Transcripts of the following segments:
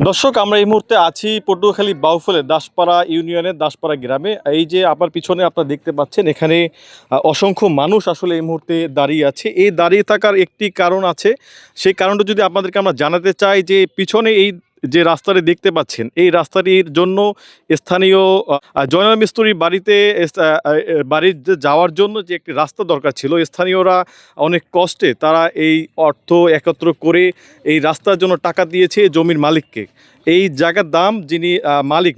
দর্শক, আমরা এই মুহূর্তে আছি পটুয়াখালী বাউফলের দাসপাড়া ইউনিয়নের দাসপাড়া গ্রামে। এই যে আপনার পিছনে আপনারা দেখতে পাচ্ছেন, এখানে অসংখ্য মানুষ আসলে এই মুহূর্তে দাঁড়িয়ে আছে। এই দাঁড়িয়ে থাকার একটি কারণ আছে, সেই কারণটা যদি আপনাদেরকে আমরা জানাতে চাই যে পিছনে এই যে রাস্তাটি দেখতে পাচ্ছেন, এই রাস্তাটির জন্য স্থানীয় জয়নাল মিস্ত্রির বাড়ির যাওয়ার জন্য যে একটি রাস্তা দরকার ছিল, স্থানীয়রা অনেক কষ্টে তারা এই অর্থ একত্র করে এই রাস্তার জন্য টাকা দিয়েছে জমির মালিককে। এই জায়গার দাম যিনি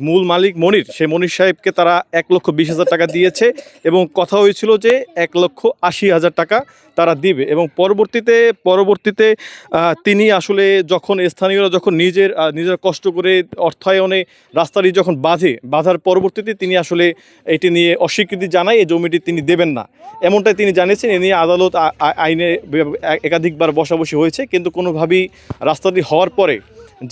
মূল মালিক মনির, সেই মনির সাহেবকে তারা 1,20,000 টাকা দিয়েছে এবং কথা হয়েছিল যে 1,80,000 টাকা তারা দিবে। এবং পরবর্তীতে তিনি আসলে স্থানীয়রা যখন নিজের কষ্ট করে অর্থায়নে রাস্তাটি যখন বাঁধার পরবর্তীতে তিনি আসলে এটি নিয়ে অস্বীকৃতি জানায়, এই জমিটি তিনি দেবেন না, এমনটাই তিনি জানিয়েছেন। এ নিয়ে আদালত আইনে একাধিকবার বসাবসি হয়েছে, কিন্তু কোনোভাবেই রাস্তাটি হওয়ার পরে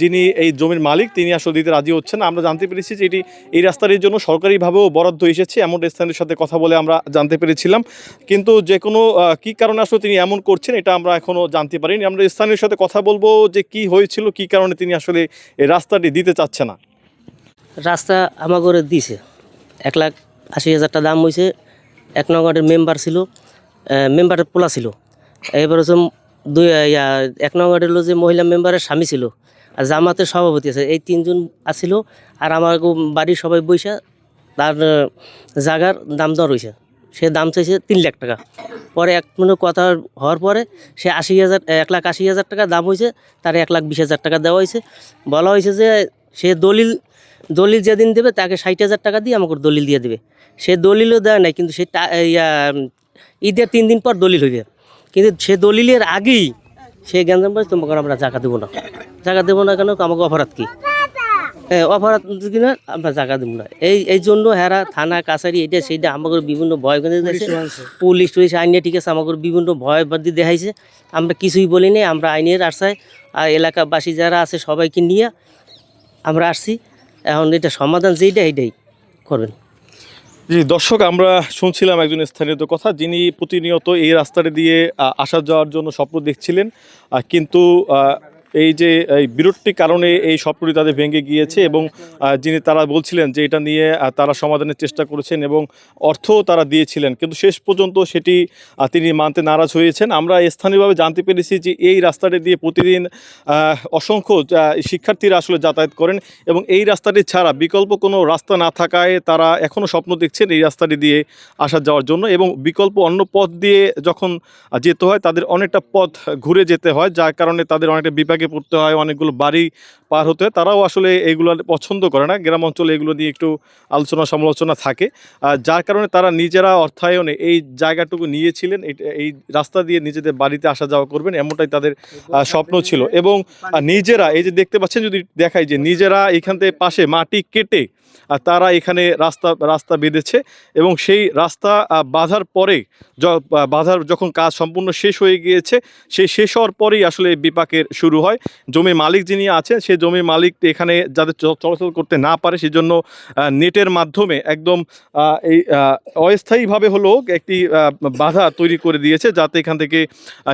যিনি এই জমির মালিক তিনি আসলে দিতে রাজি হচ্ছেন না। আমরা জানতে পেরেছি যে এই রাস্তাটির জন্য সরকারিভাবেও বরাদ্দ এসেছে, এমন স্থানীয়দের সাথে কথা বলে আমরা জানতে পেরেছিলাম। কিন্তু যে কোনো কী কারণে আসলে তিনি এমন করছেন এটা আমরা এখনও জানতে পারিনি। আমরা স্থানীয়র সাথে কথা বলবো যে কি হয়েছিল, কী কারণে তিনি আসলে এই রাস্তাটি দিতে চাচ্ছে না। রাস্তা আমার করে দিছে 1,80,000 টাকা দাম হয়েছে। 1 নং ওয়ার্ডের মেম্বার ছিল, মেম্বারের পোলা ছিল। এবার হচ্ছে 1 নং ওয়ার্ডের যে মহিলা মেম্বারের স্বামী ছিল, আর জামাতের সভাপতি আছে, এই 3 জন আসিল। আর আমার বাড়ির সবাই বৈশা তার জায়গার দাম দর হয়েছে। সে দাম চাইছে 3 লাখ টাকা। পরে এক মিনিট কথা হওয়ার পরে সে 1,80,000 টাকা দাম হয়েছে, তার 1,20,000 টাকা দেওয়া হয়েছে। বলা হয়েছে যে সে দলিল যেদিন দেবে তাকে 60,000 টাকা দিয়ে আমাকে দলিল দিয়ে দেবে। সে দলিলও দেয় নাই, কিন্তু সে ঈদের 3 দিন পর দলিল হইবে। কিন্তু সে দলিলের আগেই সে গ্যাঞ্জাম বলে তোমাকে আমরা জায়গা দেবো না কেন, আমাকে অপরাধ কি? হ্যাঁ, অপরাধ কিনা আমরা জায়গা দেবো না। এই জন্য হেরা থানা কাছারি এটা সেইটা আমাকে বিভিন্ন ভয় দিয়েছে, পুলিশ টুলিশ আইনে ঠিক আছে আমাকে বিভিন্ন ভয় বাদি দেখাইছে। আমরা কিছুই বলিনি, আমরা আইনের আশ্রয় আর এলাকাবাসী যারা আছে সবাইকে নিয়ে আমরা আসছি। এখন এটা সমাধান যেইটা এইটাই করবেন। জি দর্শক, আমরা শুনছিলাম একজন স্থানীয় কথা, যিনি প্রতিনিয়ত এই রাস্তাটি দিয়ে আসা যাওয়ার জন্য স্বপ্ন দেখছিলেন, কিন্তু এই বিরোধটির কারণে এই স্বপ্নটি তাদের ভেঙে গিয়েছে। এবং তারা বলছিলেন যে এটা নিয়ে তারা সমাধানের চেষ্টা করেছেন এবং অর্থও তারা দিয়েছিলেন, কিন্তু শেষ পর্যন্ত সেটি তিনি মানতে নারাজ হয়েছেন। আমরা স্থানীয়ভাবে জানতে পেরেছি যে এই রাস্তাটি দিয়ে প্রতিদিন অসংখ্য শিক্ষার্থীরা আসলে যাতায়াত করেন এবং এই রাস্তাটি ছাড়া বিকল্প কোনো রাস্তা না থাকায় তারা এখনও স্বপ্ন দেখছেন এই রাস্তাটি দিয়ে আসা যাওয়ার জন্য। এবং বিকল্প অন্য পথ দিয়ে যখন যেতে হয় তাদের অনেকটা পথ ঘুরে যেতে হয়, যার কারণে তাদের অনেকটা বিপাকে পড়তে হয়, অনেকগুলো বাড়ি পার হতে হয়। তারাও আসলে এগুলো পছন্দ করে না, গ্রাম অঞ্চলে এগুলো নিয়ে একটু আলোচনা সমালোচনা থাকে, যার কারণে তারা নিজেরা অর্থায়নে এই জায়গাটুকু নিয়েছিলেন, এই রাস্তা দিয়ে নিজেদের বাড়িতে আসা যাওয়া করবেন, এমনটাই তাদের স্বপ্ন ছিল। এবং নিজেরা এই যে দেখতে পাচ্ছেন, যদি দেখাই যে নিজেরা এখান থেকে পাশে মাটি কেটে তারা এখানে রাস্তা বেঁধেছে এবং সেই রাস্তা বাঁধার যখন কাজ সম্পূর্ণ শেষ হয়ে গিয়েছে, সেই শেষ হওয়ার পরেই আসলে বিপাকের শুরু হয়। জমির মালিক যিনি আছেন, সেই জমির মালিক এখানে যাতে চলাচল করতে না পারে সেজন্য নেটের মাধ্যমে একদম এই অস্থায়ীভাবে হলেও একটি বাধা তৈরি করে দিয়েছে, যাতে এখান থেকে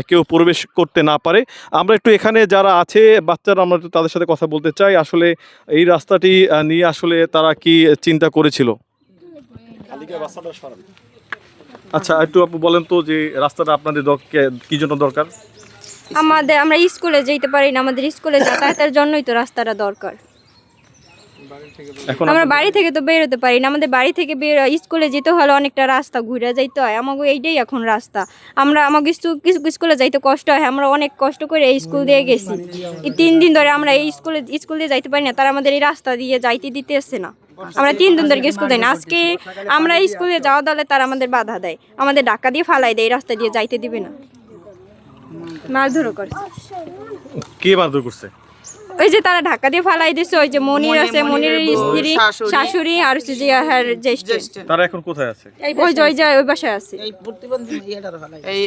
কেউ প্রবেশ করতে না পারে। আমরা একটু এখানে যারা আছে বাচ্চারা, আমরা একটু তাদের সাথে কথা বলতে চাই। আসলে এই রাস্তাটি নিয়ে আসলে তারা কি চিন্তা করেছিল? আচ্ছা, একটু আপু বলেন তো যে রাস্তাটা আপনাদের কি জন্য দরকার? আমরা স্কুলে যেতে পারি না, আমাদের স্কুলে যাতায়াতের জন্যই তো রাস্তাটা দরকার। আমরা বাড়ি থেকে তো বেরোতে পারি না, আমাদের বাড়ি থেকে স্কুলে যেতে হলে অনেকটা রাস্তা ঘুরে যাইতে হয়। আমাকে এইটাই এখন রাস্তা। আমাকে স্কুলে যাইতে কষ্ট হয়, আমরা অনেক কষ্ট করে এই স্কুল দিয়ে গেছি। এই 3 দিন ধরে আমরা এই স্কুল দিয়ে যাইতে পারি না, তারা আমাদের এই রাস্তা দিয়ে যাইতে দিতে আসছে না। আমরা 3 দিন ধরে স্কুল যাই না। আজকে আমরা স্কুলে যাওয়া দলে তারা আমাদের বাধা দেয়, আমাদের ধাক্কা দিয়ে ফালাই দেয়, এই রাস্তা দিয়ে যাইতে দিবে না। মারধরও করছে। কে মারধর করছে? ওই যে তারা ধাক্কা দিয়ে ফালাই দিছে, ওই যে মনির আছে, মনিরের স্ত্রী, শাশুড়ি আর জ্যেষ্ঠ। তারা এখন কোথায় আছে? ওই বাসায় আছে। এই প্রতিবন্ধী ইয়েটারও ফালাই এই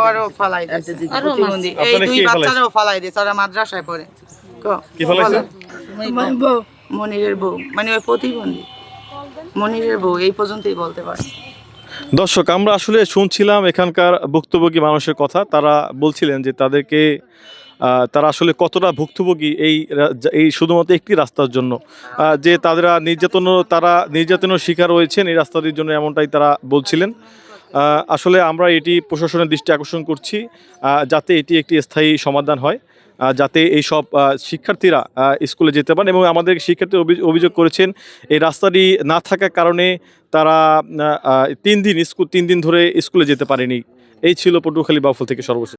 ওরও ফালাই দিছে, প্রতিবন্ধী এই 2 বাচ্চারও ফালাই দিছে, ওরা মাদ্রাসায় পড়ে। কি ফালাইছে? মনিরের বউ, মানে ওই প্রতিবন্ধী মনিরের বউ, এই পর্যন্তই বলতে পারে। দর্শক, আমরা আসলে শুনছিলাম এখানকার ভুক্তভোগী মানুষের কথা। তারা বলছিলেন যে তাদেরকে তারা আসলে কতটা ভুক্তভোগী এই শুধুমাত্র একটি রাস্তার জন্য, যে তারা নির্যাতনের শিকার হয়েছেন এই রাস্তাটির জন্য, এমনটাই তারা বলছিলেন। আসলে আমরা এটি প্রশাসনের দৃষ্টি আকর্ষণ করছি, যাতে এটি একটি স্থায়ী সমাধান হয়, যাতে এই সব শিক্ষার্থীরা স্কুলে যেতে পারেন। এবং আমাদের শিক্ষার্থীরা অভিযোগ করেছেন এই রাস্তাটি না থাকার কারণে তারা 3 দিন ধরে স্কুলে যেতে পারেনি। এই ছিল পটুয়াখালী বাউফল থেকে সর্বশেষ।